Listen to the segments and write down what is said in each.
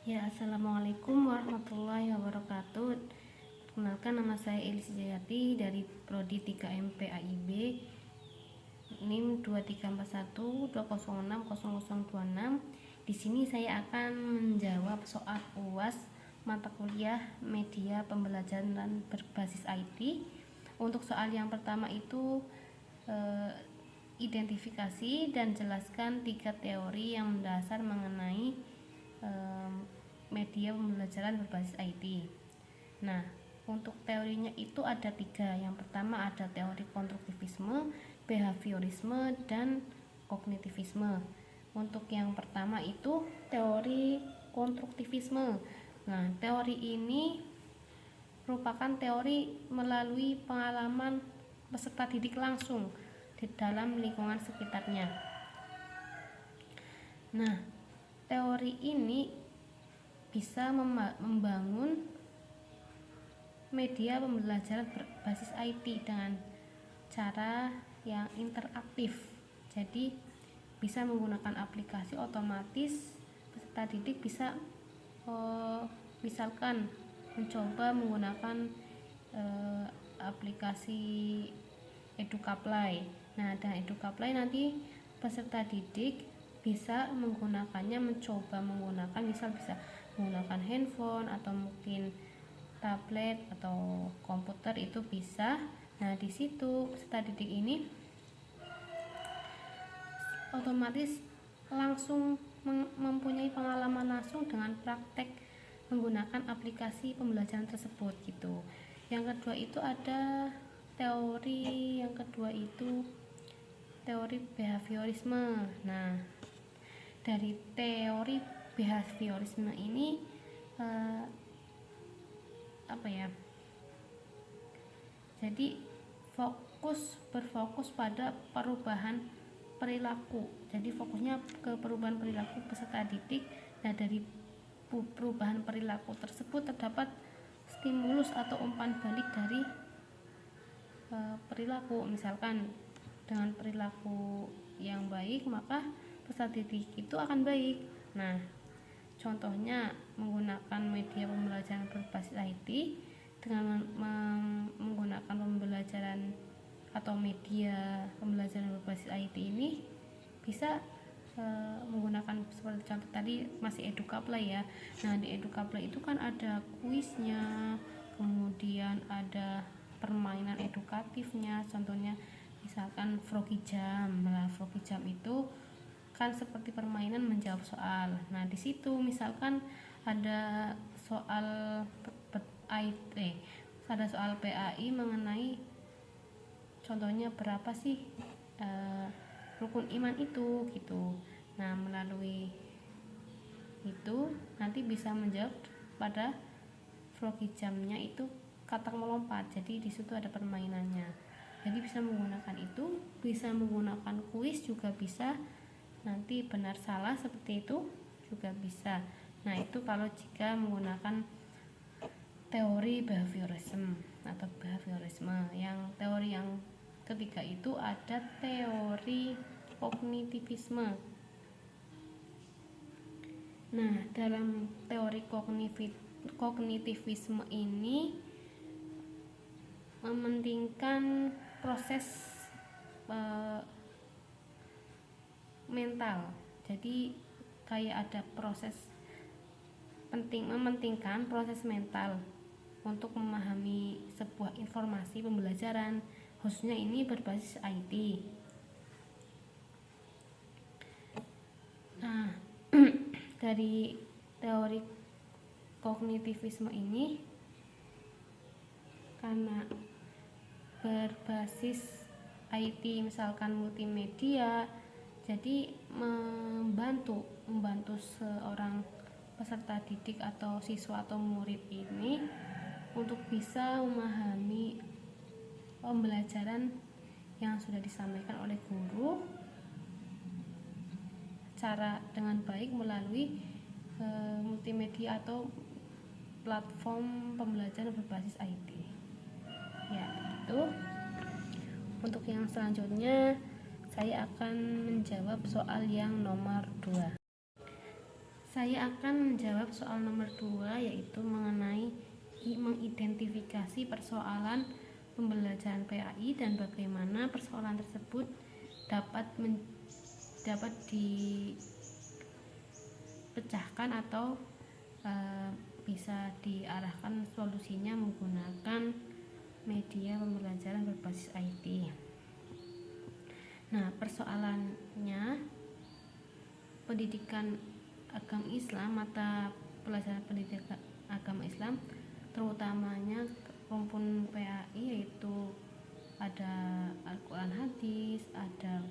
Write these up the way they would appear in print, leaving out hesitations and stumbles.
Ya, assalamualaikum warahmatullahi wabarakatuh. Perkenalkan, nama saya Elis Jayati dari Prodi 3MP AIB, NIM 234120600026. Di sini saya akan menjawab soal UAS mata kuliah media pembelajaran dan berbasis IT. Untuk soal yang pertama itu identifikasi dan jelaskan 3 teori yang mendasar mengenai media pembelajaran berbasis IT. Nah, untuk teorinya itu ada 3. Yang pertama ada teori konstruktivisme, behaviorisme, dan kognitivisme. Untuk yang pertama itu teori konstruktivisme. Nah, teori ini merupakan teori melalui pengalaman peserta didik langsung di dalam lingkungan sekitarnya. Nah, teori ini bisa membangun media pembelajaran berbasis IT dengan cara yang interaktif. Jadi bisa menggunakan aplikasi otomatis. Peserta didik bisa misalkan mencoba menggunakan aplikasi Edukaplay. Nah, dengan Edukaplay nanti peserta didik bisa menggunakannya, mencoba menggunakan, misal bisa menggunakan handphone atau mungkin tablet atau komputer, itu bisa. Nah, di situ peserta didik ini otomatis langsung mempunyai pengalaman langsung dengan praktek menggunakan aplikasi pembelajaran tersebut gitu. Yang kedua itu ada teori teori behaviorisme. Nah, dari teori behaviorisme ini jadi berfokus pada perubahan perilaku. Jadi fokusnya ke perubahan perilaku peserta didik. Nah, dari perubahan perilaku tersebut terdapat stimulus atau umpan balik dari perilaku. Misalkan dengan perilaku yang baik, maka peserta didik itu akan baik. Nah, contohnya menggunakan media pembelajaran berbasis IT dengan menggunakan pembelajaran atau media pembelajaran berbasis IT ini bisa menggunakan seperti contoh tadi masih Edukaplay ya. Nah, di Edukaplay itu kan ada kuisnya, kemudian ada permainan edukatifnya, contohnya misalkan Froggy Jam. Nah, Froggy Jam itu kan seperti permainan menjawab soal. Nah, di situ misalkan ada soal PAI mengenai contohnya berapa sih rukun iman itu gitu. Nah, melalui itu nanti bisa menjawab pada Froggy Jam-nya itu katak melompat. Jadi di situ ada permainannya. Jadi bisa menggunakan itu, bisa menggunakan kuis juga bisa. Nanti benar salah seperti itu juga bisa. Nah, itu kalau jika menggunakan teori behaviorisme atau behaviorisme. Yang teori yang ketiga itu ada teori kognitivisme. Nah, dalam teori kognitivisme ini mementingkan proses mental. Jadi kayak ada proses mementingkan proses mental untuk memahami sebuah informasi pembelajaran, khususnya ini berbasis IT. Nah, dari teori kognitivisme ini karena berbasis IT, misalkan multimedia, jadi membantu seorang peserta didik atau siswa atau murid ini untuk bisa memahami pembelajaran yang sudah disampaikan oleh guru cara dengan baik melalui multimedia atau platform pembelajaran berbasis IT. Ya, itu. Untuk yang selanjutnya saya akan menjawab soal yang nomor 2. Saya akan menjawab soal nomor 2, yaitu mengenai mengidentifikasi persoalan pembelajaran PAI dan bagaimana persoalan tersebut dapat dipecahkan atau bisa diarahkan solusinya menggunakan media pembelajaran berbasis IT. Nah, persoalannya pendidikan agama Islam, mata pelajaran pendidikan agama Islam, terutamanya rumpun PAI, yaitu ada Al-Quran Hadis, ada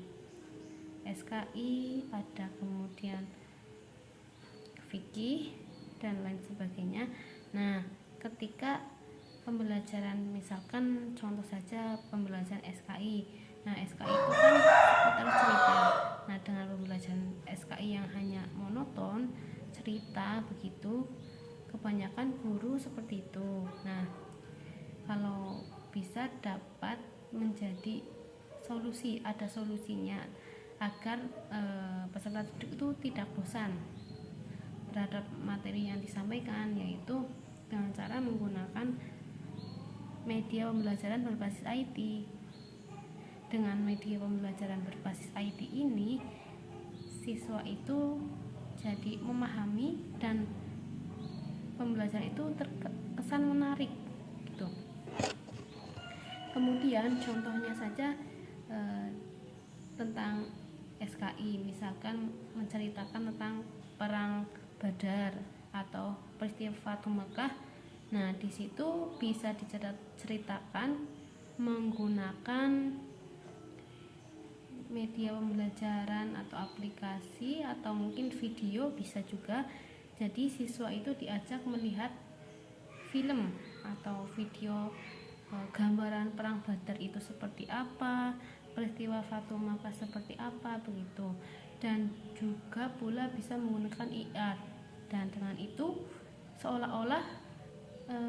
SKI, ada kemudian fikih dan lain sebagainya. Nah, ketika pembelajaran, misalkan contoh saja pembelajaran SKI. Nah, SKI itu kan seputar cerita. Nah, dengan pembelajaran SKI yang hanya monoton, cerita begitu, kebanyakan guru seperti itu. Nah, kalau bisa dapat menjadi solusi, ada solusinya agar peserta didik itu tidak bosan terhadap materi yang disampaikan, yaitu dengan cara menggunakan media pembelajaran berbasis IT. Dengan media pembelajaran berbasis IT ini, siswa itu jadi memahami dan pembelajaran itu terkesan menarik gitu. Kemudian contohnya saja tentang SKI, misalkan menceritakan tentang perang Badar atau peristiwa Fatu Mekah. Nah, di situ bisa diceritakan menggunakan media pembelajaran atau aplikasi atau mungkin video bisa juga. Jadi siswa itu diajak melihat film atau video gambaran perang Badar itu seperti apa, peristiwa Fatu Mekah seperti apa begitu. Dan juga pula bisa menggunakan IR, dan dengan itu seolah-olah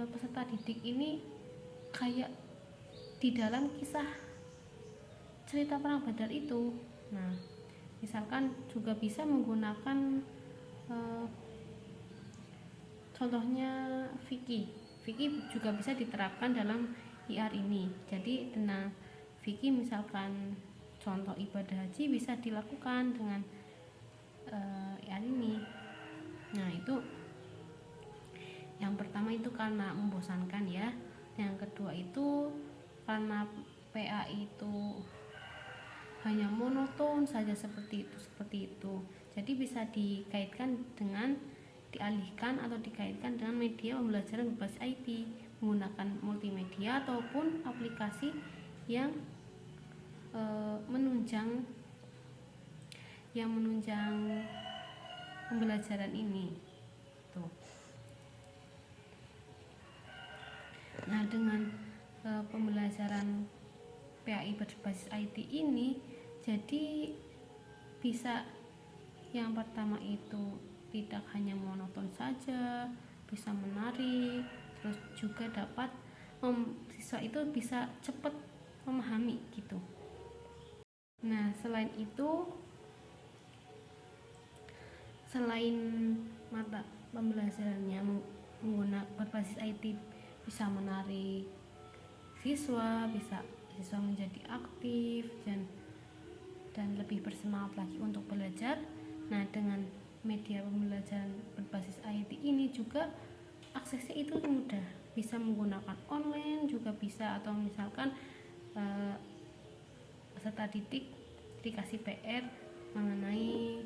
peserta didik ini kayak di dalam kisah cerita perang Badar itu. Nah, misalkan juga bisa menggunakan contohnya fikih juga bisa diterapkan dalam IR ini. Jadi dengan fikih, misalkan contoh ibadah haji bisa dilakukan dengan IR ini. Nah, itu yang pertama itu karena membosankan ya. Yang kedua itu karena PAI itu hanya monoton saja seperti itu. Jadi bisa dialihkan atau dikaitkan dengan media pembelajaran berbasis IT menggunakan multimedia ataupun aplikasi yang menunjang pembelajaran ini. Tuh. Nah, dengan pembelajaran PAI berbasis IT ini, jadi bisa yang pertama itu tidak hanya monoton saja, bisa menarik, terus juga dapat siswa itu bisa cepat memahami gitu. Nah, selain itu, selain mata pembelajarannya menggunakan berbasis IT bisa menarik siswa, bisa siswa menjadi aktif dan lebih bersemangat lagi untuk belajar. Nah, dengan media pembelajaran berbasis IT ini juga aksesnya itu mudah, bisa menggunakan online juga bisa, atau misalkan peserta didik dikasih PR mengenai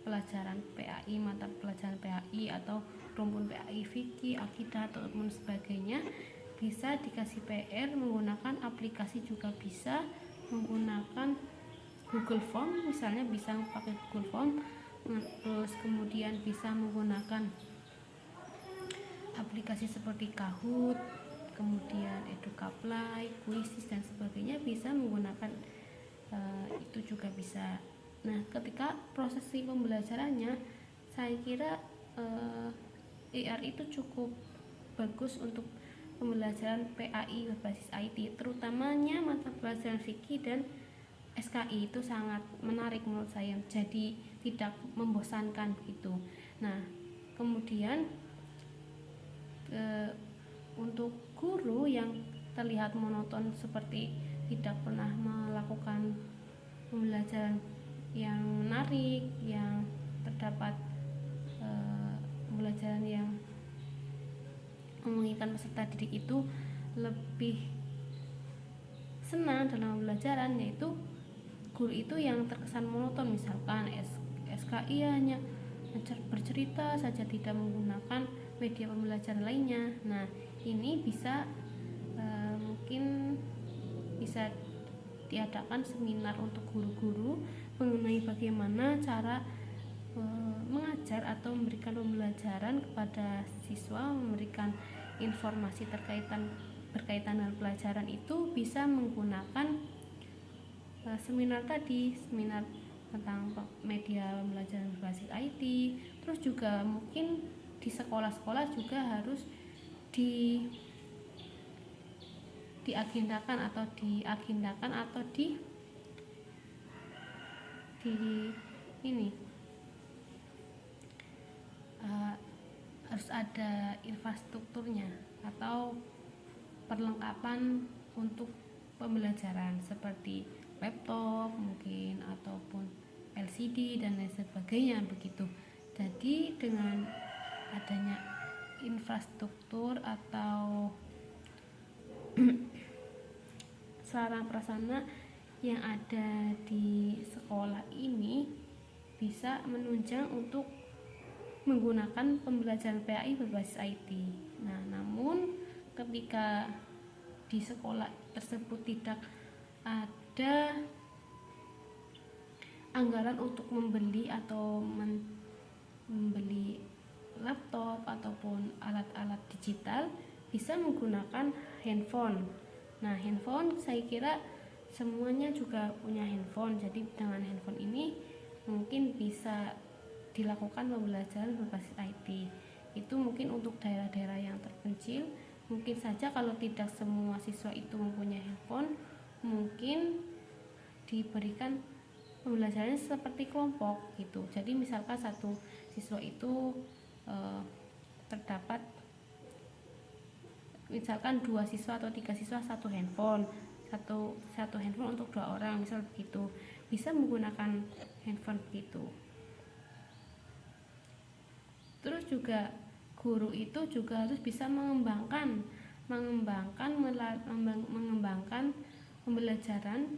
pelajaran PAI, mata pelajaran PAI atau rumpun PAI, fikih, akidah ataupun sebagainya, bisa dikasih PR menggunakan aplikasi, juga bisa menggunakan Google Form, misalnya bisa pakai Google Form. Terus kemudian bisa menggunakan aplikasi seperti Kahoot, kemudian Educaply, Quizizz dan sebagainya, bisa menggunakan itu juga bisa. Nah, ketika proses pembelajarannya, saya kira IR itu cukup bagus untuk pembelajaran PAI berbasis IT, terutamanya mata pelajaran fikih dan SKI itu sangat menarik menurut saya, jadi tidak membosankan begitu. Nah, kemudian untuk guru yang terlihat monoton seperti tidak pernah melakukan pembelajaran yang menarik, yang terdapat pembelajaran yang menginginkan peserta didik itu lebih senang dalam pembelajaran, yaitu guru itu yang terkesan monoton, misalkan SKI hanya bercerita saja, tidak menggunakan media pembelajaran lainnya. Nah, ini bisa mungkin bisa diadakan seminar untuk guru-guru mengenai bagaimana cara mengajar atau memberikan pembelajaran kepada siswa, memberikan informasi berkaitan dengan pelajaran itu bisa menggunakan seminar tentang media pembelajaran berbasis IT. Terus juga mungkin di sekolah-sekolah juga harus diagendakan atau ini harus ada infrastrukturnya atau perlengkapan untuk pembelajaran seperti laptop mungkin ataupun LCD dan lain sebagainya begitu. Jadi dengan adanya infrastruktur atau sarana prasarana yang ada di sekolah ini bisa menunjang untuk menggunakan pembelajaran PAI berbasis IT. Nah, namun ketika di sekolah tersebut tidak ada anggaran untuk membeli atau membeli laptop ataupun alat-alat digital, bisa menggunakan handphone. Nah, handphone saya kira semuanya juga punya handphone. Jadi dengan handphone ini mungkin bisa dilakukan pembelajaran berbasis IT. Itu mungkin untuk daerah-daerah yang terpencil. Mungkin saja kalau tidak semua siswa itu mempunyai handphone, mungkin diberikan pembelajaran seperti kelompok gitu. Jadi misalkan satu siswa itu terdapat misalkan 2 siswa atau 3 siswa satu handphone untuk 2 orang, misal begitu, bisa menggunakan handphone begitu. Terus juga guru itu juga harus bisa mengembangkan pembelajaran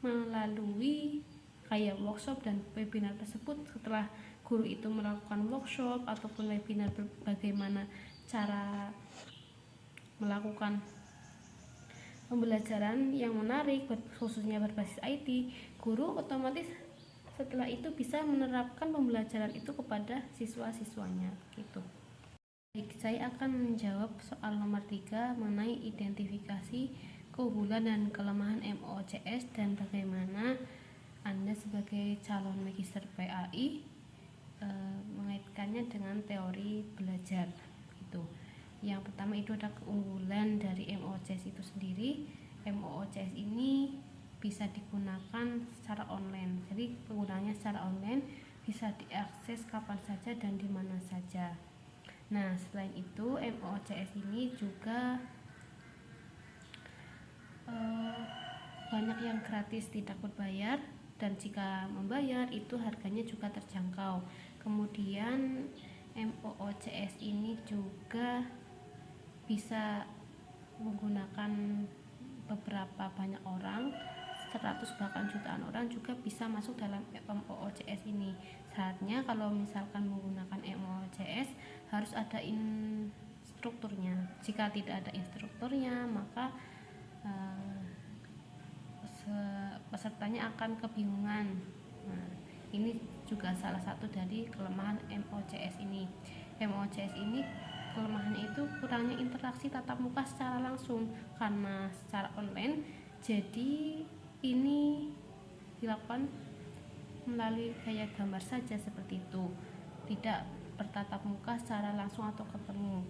melalui kayak workshop dan webinar tersebut. Setelah guru itu melakukan workshop ataupun webinar bagaimana cara melakukan pembelajaran yang menarik khususnya berbasis IT, guru otomatis setelah itu bisa menerapkan pembelajaran itu kepada siswa-siswanya gitu. Baik, saya akan menjawab soal nomor 3 mengenai identifikasi keunggulan dan kelemahan MOOCS dan bagaimana Anda sebagai calon magister PAI mengaitkannya dengan teori belajar gitu. Yang pertama itu ada keunggulan dari MOOCS itu sendiri. MOOCS ini bisa digunakan secara online. Jadi penggunaannya secara online, bisa diakses kapan saja dan di mana saja. Nah, selain itu MOOCS ini juga banyak yang gratis tidak berbayar, dan jika membayar itu harganya juga terjangkau. Kemudian MOOCS ini juga bisa menggunakan beberapa banyak orang, 100 bahkan jutaan orang juga bisa masuk dalam MOOCS ini. Syaratnya kalau misalkan menggunakan MOOCS harus ada instrukturnya. Jika tidak ada instrukturnya, maka pesertanya akan kebingungan. Nah, ini juga salah satu dari kelemahan MOOCS ini. MOOCS ini kelemahannya itu kurangnya interaksi tatap muka secara langsung karena secara online. Jadi ini dilakukan melalui gaya gambar saja seperti itu, tidak bertatap muka secara langsung atau ketemu.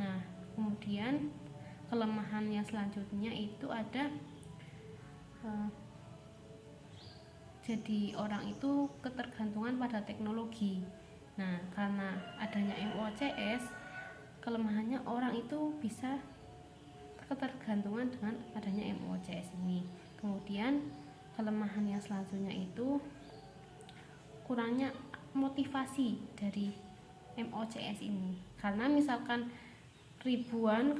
Nah, kemudian kelemahan yang selanjutnya itu ada jadi orang itu ketergantungan pada teknologi. Nah, karena adanya MOCS, kelemahannya orang itu bisa ketergantungan dengan adanya MOCS ini. Kemudian kelemahan yang selanjutnya itu kurangnya motivasi dari MOCS ini. Karena misalkan ribuan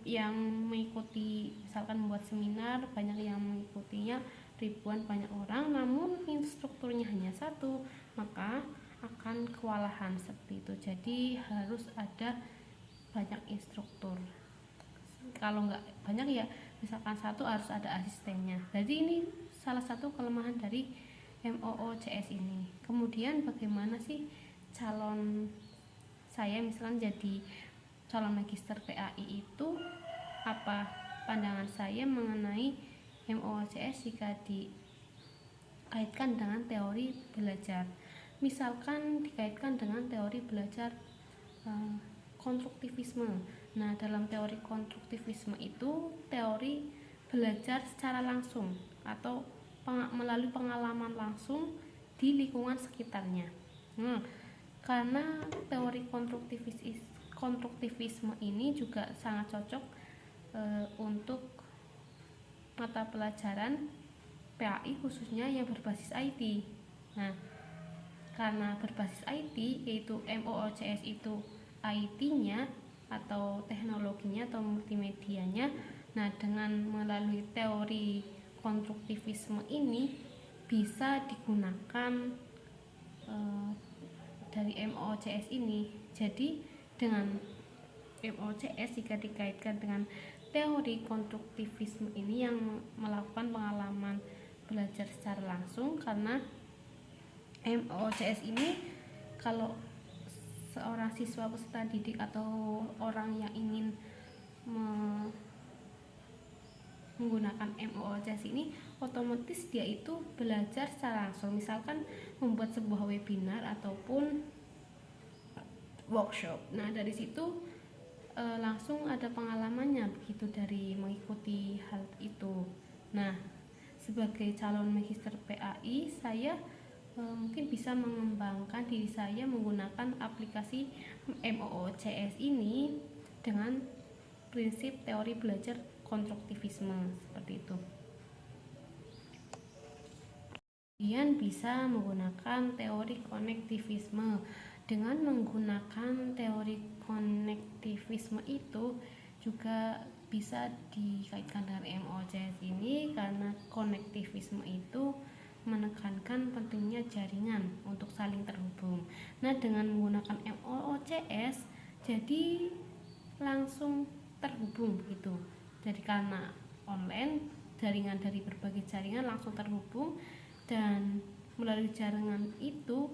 yang mengikuti, misalkan membuat seminar, banyak yang mengikutinya ribuan banyak orang, namun instrukturnya hanya satu, maka akan kewalahan seperti itu. Jadi harus ada banyak instruktur. Kalau nggak banyak ya misalkan satu, harus ada asistennya. Jadi ini salah satu kelemahan dari MOOCS ini. Kemudian bagaimana sih calon saya misalkan jadi calon magister PAI itu, apa pandangan saya mengenai MOOCS jika dikaitkan dengan teori belajar. Misalkan dikaitkan dengan teori belajar konstruktivisme. Nah, dalam teori konstruktivisme itu teori belajar secara langsung atau melalui pengalaman langsung di lingkungan sekitarnya. Karena teori konstruktivisme ini juga sangat cocok untuk mata pelajaran PAI khususnya yang berbasis IT. Nah, karena berbasis IT, yaitu MOOCS itu IT-nya atau teknologinya atau multimedianya. Nah, dengan melalui teori konstruktivisme ini bisa digunakan dari MOOCS ini. Jadi dengan MOOCS jika dikaitkan dengan teori konstruktivisme ini yang melakukan pengalaman belajar secara langsung, karena MOOCS ini kalau seorang siswa peserta didik atau orang yang ingin menggunakan MOOCS ini, otomatis dia itu belajar secara langsung. Misalkan membuat sebuah webinar ataupun workshop. Nah, dari situ langsung ada pengalamannya begitu dari mengikuti hal itu. Nah, sebagai calon magister PAI, saya mungkin bisa mengembangkan diri saya menggunakan aplikasi MOOCS ini dengan prinsip teori belajar konstruktivisme seperti itu. Kemudian bisa menggunakan teori konektivisme. Dengan menggunakan teori konektivisme itu juga bisa dikaitkan dengan MOOCS ini, karena konektivisme itu menekankan pentingnya jaringan untuk saling terhubung. Nah, dengan menggunakan MOOCS jadi langsung terhubung gitu. Jadi karena online, jaringan dari berbagai jaringan langsung terhubung, dan melalui jaringan itu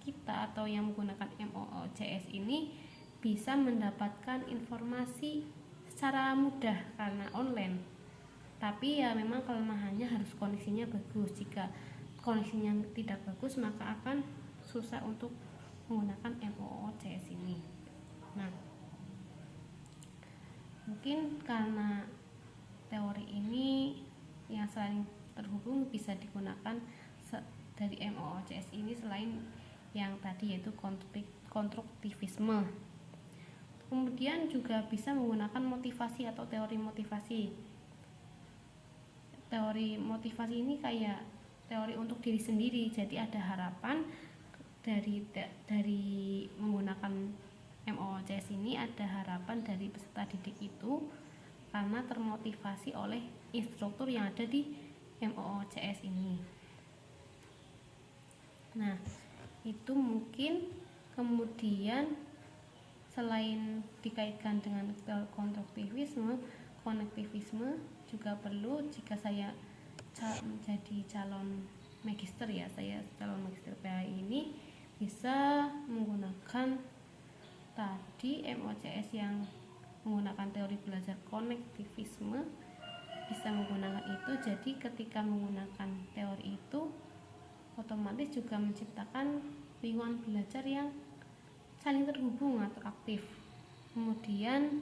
kita atau yang menggunakan MOOCS ini bisa mendapatkan informasi secara mudah karena online. Tapi ya memang kelemahannya harus koneksinya bagus. Jika koneksinya tidak bagus, maka akan susah untuk menggunakan MOOCS ini. Nah, mungkin karena teori ini yang saling terhubung bisa digunakan dari MOOCS ini selain yang tadi yaitu konstruktivisme. Kemudian juga bisa menggunakan motivasi atau teori motivasi. Teori motivasi ini kayak teori untuk diri sendiri. Jadi ada harapan dari menggunakan MOOCS ini, ada harapan dari peserta didik itu karena termotivasi oleh instruktur yang ada di MOOCS ini. Nah, itu mungkin. Kemudian selain dikaitkan dengan konstruktivisme, konektivisme juga perlu jika saya menjadi calon magister ya, saya calon magister PAI ini bisa menggunakan tadi MOOCS yang menggunakan teori belajar konektivisme, bisa menggunakan itu. Jadi ketika menggunakan teori itu otomatis juga menciptakan lingkungan belajar yang saling terhubung atau aktif. Kemudian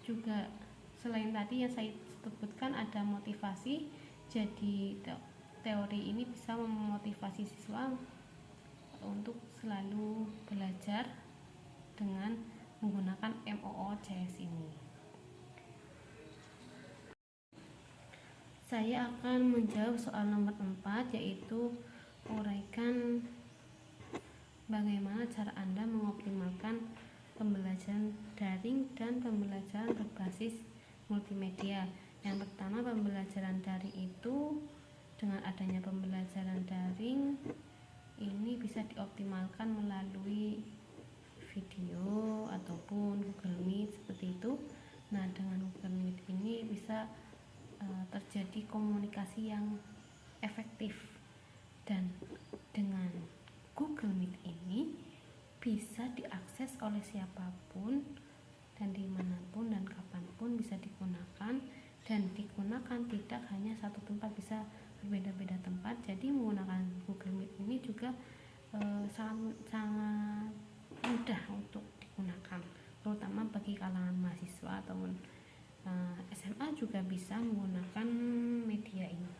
juga selain tadi yang saya sebutkan ada motivasi, jadi teori ini bisa memotivasi siswa untuk selalu belajar dengan menggunakan MOOCS ini. Saya akan menjawab soal nomor 4, yaitu uraikan bagaimana cara Anda mengoptimalkan pembelajaran daring dan pembelajaran berbasis multimedia. Yang pertama, pembelajaran daring itu dengan adanya pembelajaran daring ini bisa dioptimalkan melalui video ataupun Google Meet seperti itu. Nah, dengan Google Meet ini bisa terjadi komunikasi yang efektif, dan dengan Google Meet ini bisa diakses oleh siapapun dan dimanapun dan kapanpun bisa digunakan, dan digunakan tidak hanya satu tempat, bisa berbeda-beda tempat. Jadi menggunakan Google Meet ini juga sangat mudah untuk digunakan, terutama bagi kalangan mahasiswa ataupun SMA juga bisa menggunakan media ini.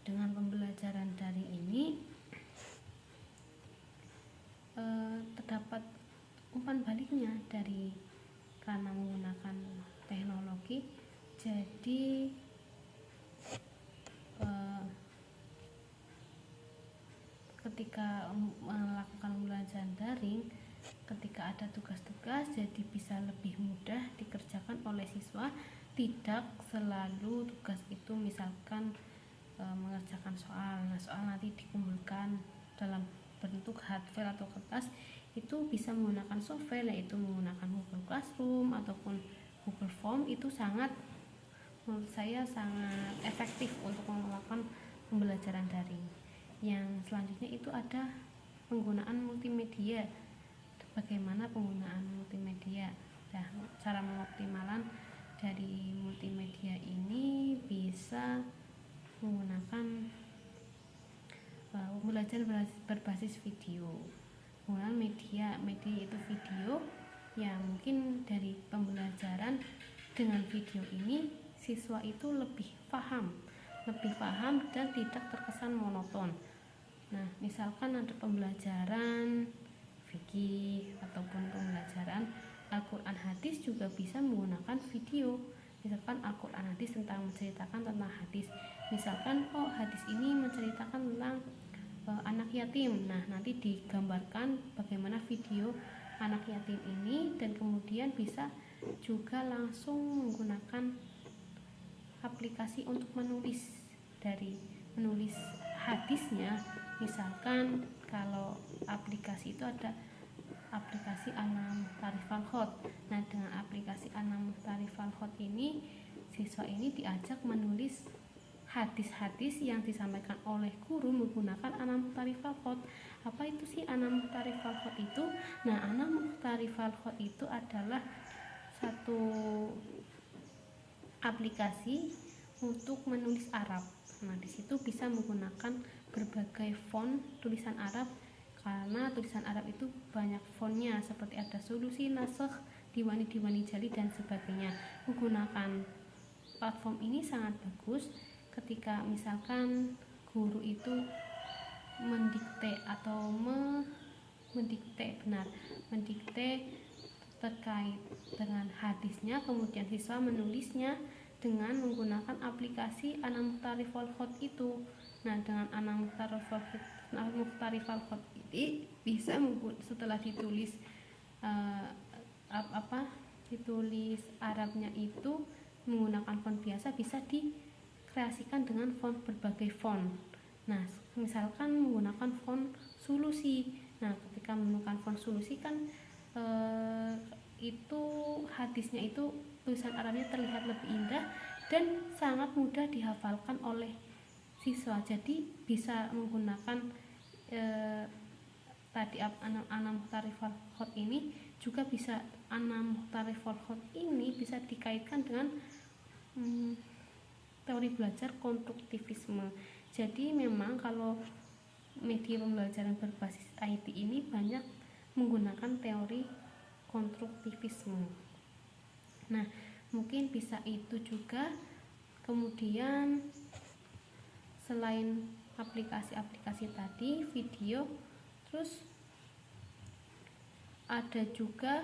Dengan pembelajaran daring ini terdapat umpan baliknya dari karena menggunakan teknologi. Jadi ketika melakukan pembelajaran daring, ketika ada tugas-tugas jadi bisa lebih mudah dikerjakan oleh siswa. Tidak selalu tugas itu misalkan mengerjakan soal. Nah, soal nanti dikumpulkan dalam bentuk hardfile atau kertas, itu bisa menggunakan software, yaitu menggunakan Google Classroom ataupun Google Form. Itu menurut saya sangat efektif untuk melakukan pembelajaran daring. Yang selanjutnya itu ada penggunaan multimedia. Bagaimana penggunaan multimedia? Nah, cara mengoptimalkan dari multimedia ini bisa menggunakan pembelajaran berbasis video. Menggunakan media itu video, ya mungkin dari pembelajaran dengan video ini siswa itu lebih paham dan tidak terkesan monoton. Nah, misalkan ada pembelajaran fikih ataupun pembelajaran Al-Quran hadis juga bisa menggunakan video. Misalkan Al-Quran hadis menceritakan tentang hadis, misalkan hadis ini menceritakan tentang anak yatim. Nah, nanti digambarkan bagaimana video anak yatim ini, dan kemudian bisa juga langsung menggunakan aplikasi untuk menulis hadisnya. Misalkan kalau aplikasi itu ada aplikasi Anam Tarifal Khot. Nah, dengan aplikasi Anam Tarifal Khot ini siswa ini diajak menulis hadis-hadis yang disampaikan oleh guru menggunakan Anam Tarifal Khot. Apa itu sih Anam Tarifal Khot itu? Nah, Anam Tarifal Khot itu adalah satu aplikasi untuk menulis Arab. Nah, di situ bisa menggunakan berbagai font tulisan Arab, karena tulisan Arab itu banyak fontnya, seperti ada solusi, nasakh, diwani jali dan sebagainya. Menggunakan platform ini sangat bagus ketika misalkan guru itu mendikte terkait dengan hadisnya, kemudian siswa menulisnya dengan menggunakan aplikasi Anam Tarifal Khot itu. Nah, dengan Anam Tarifal Khot ini bisa setelah ditulis ditulis Arabnya itu menggunakan font biasa, bisa dikreasikan dengan font berbagai font. Nah, misalkan menggunakan font solusi. Nah, ketika menggunakan font solusi kan itu hadisnya itu tulisan Arabnya terlihat lebih indah dan sangat mudah dihafalkan oleh siswa. Jadi bisa menggunakan tadi Anam Tarifal Khot ini juga bisa. Anam Tarifal Khot ini bisa dikaitkan dengan teori belajar konstruktivisme. Jadi memang kalau media pembelajaran berbasis IT ini banyak menggunakan teori konstruktivisme. Nah, mungkin bisa itu juga. Kemudian selain aplikasi-aplikasi tadi, video, terus ada juga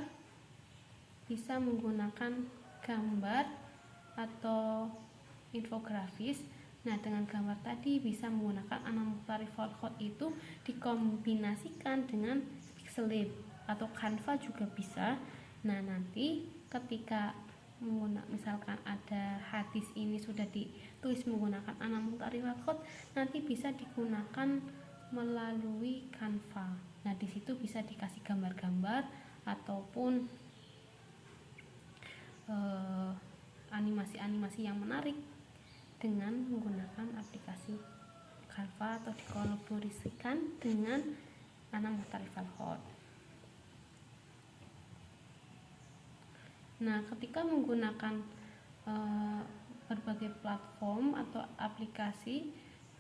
bisa menggunakan gambar atau infografis. Nah, dengan gambar tadi bisa menggunakan Anamukhtari Code itu dikombinasikan dengan Pixellab atau Canva juga bisa. Nah, nanti ketika misalkan ada hadis ini sudah ditulis menggunakan Anamukhtari Code, nanti bisa digunakan melalui Canva. Nah, di situ bisa dikasih gambar-gambar ataupun animasi-animasi yang menarik dengan menggunakan aplikasi Canva atau dikolaborasikan dengan Anamukhtari Code. Nah, ketika menggunakan berbagai platform atau aplikasi,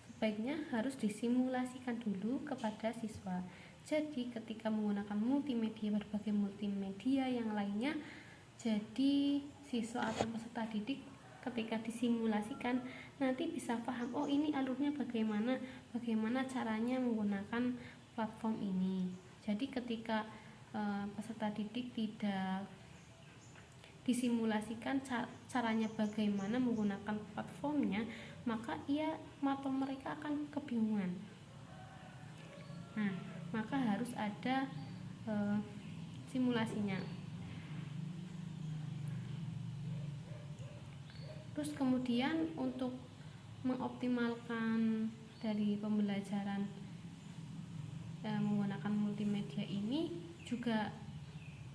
sebaiknya harus disimulasikan dulu kepada siswa. Jadi ketika menggunakan berbagai multimedia yang lainnya, jadi siswa atau peserta didik ketika disimulasikan nanti bisa paham, oh ini alurnya bagaimana caranya menggunakan platform ini. Jadi ketika peserta didik tidak disimulasikan caranya bagaimana menggunakan platformnya, maka mereka akan kebingungan. Nah, maka harus ada simulasinya. Terus kemudian untuk mengoptimalkan dari pembelajaran menggunakan multimedia ini juga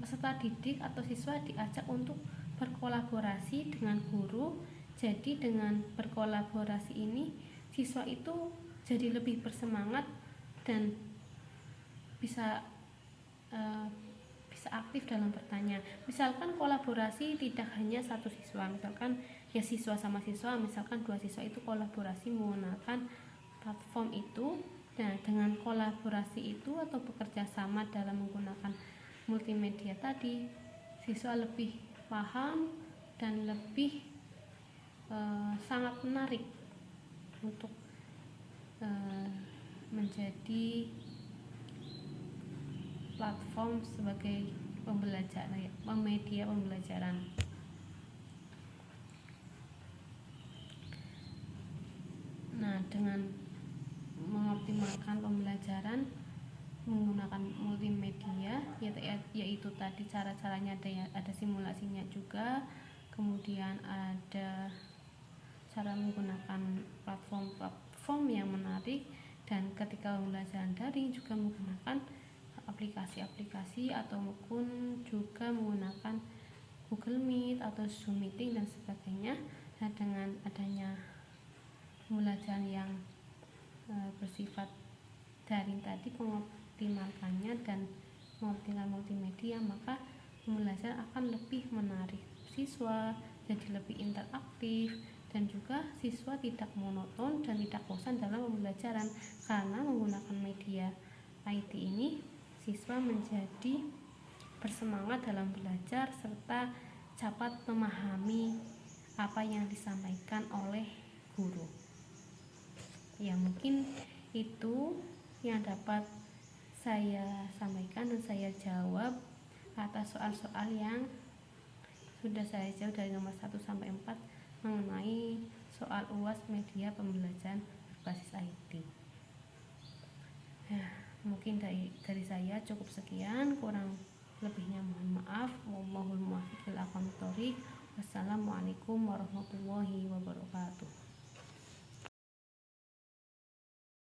peserta didik atau siswa diajak untuk berkolaborasi dengan guru. Jadi dengan berkolaborasi ini siswa itu jadi lebih bersemangat dan bisa aktif dalam bertanya. Misalkan kolaborasi tidak hanya satu siswa, misalkan ya siswa sama siswa, misalkan 2 siswa itu kolaborasi menggunakan platform itu. Nah, dengan kolaborasi itu atau bekerja sama dalam menggunakan multimedia tadi, siswa lebih paham dan lebih sangat menarik untuk menjadi platform sebagai media pembelajaran. Nah, dengan mengoptimalkan pembelajaran menggunakan multimedia, yaitu tadi cara-caranya ada simulasinya juga, kemudian ada cara menggunakan platform yang menarik, dan ketika pembelajaran daring juga menggunakan aplikasi-aplikasi ataupun juga menggunakan Google Meet atau Zoom Meeting dan sebagainya. Nah, dengan adanya pembelajaran yang bersifat daring tadi, mengoptimalkannya dan mengoptimalkan multimedia, maka pembelajaran akan lebih menarik siswa, jadi lebih interaktif, dan juga siswa tidak monoton dan tidak bosan dalam pembelajaran. Karena menggunakan media IT ini, siswa menjadi bersemangat dalam belajar serta dapat memahami apa yang disampaikan oleh guru. Ya, mungkin itu yang dapat saya sampaikan dan saya jawab atas soal-soal yang sudah saya jawab dari nomor 1 sampai 4 mengenai soal UAS media pembelajaran berbasis IT. Nah, mungkin dari saya cukup sekian, kurang lebihnya mohon maaf. Wassalamualaikum warahmatullahi wabarakatuh.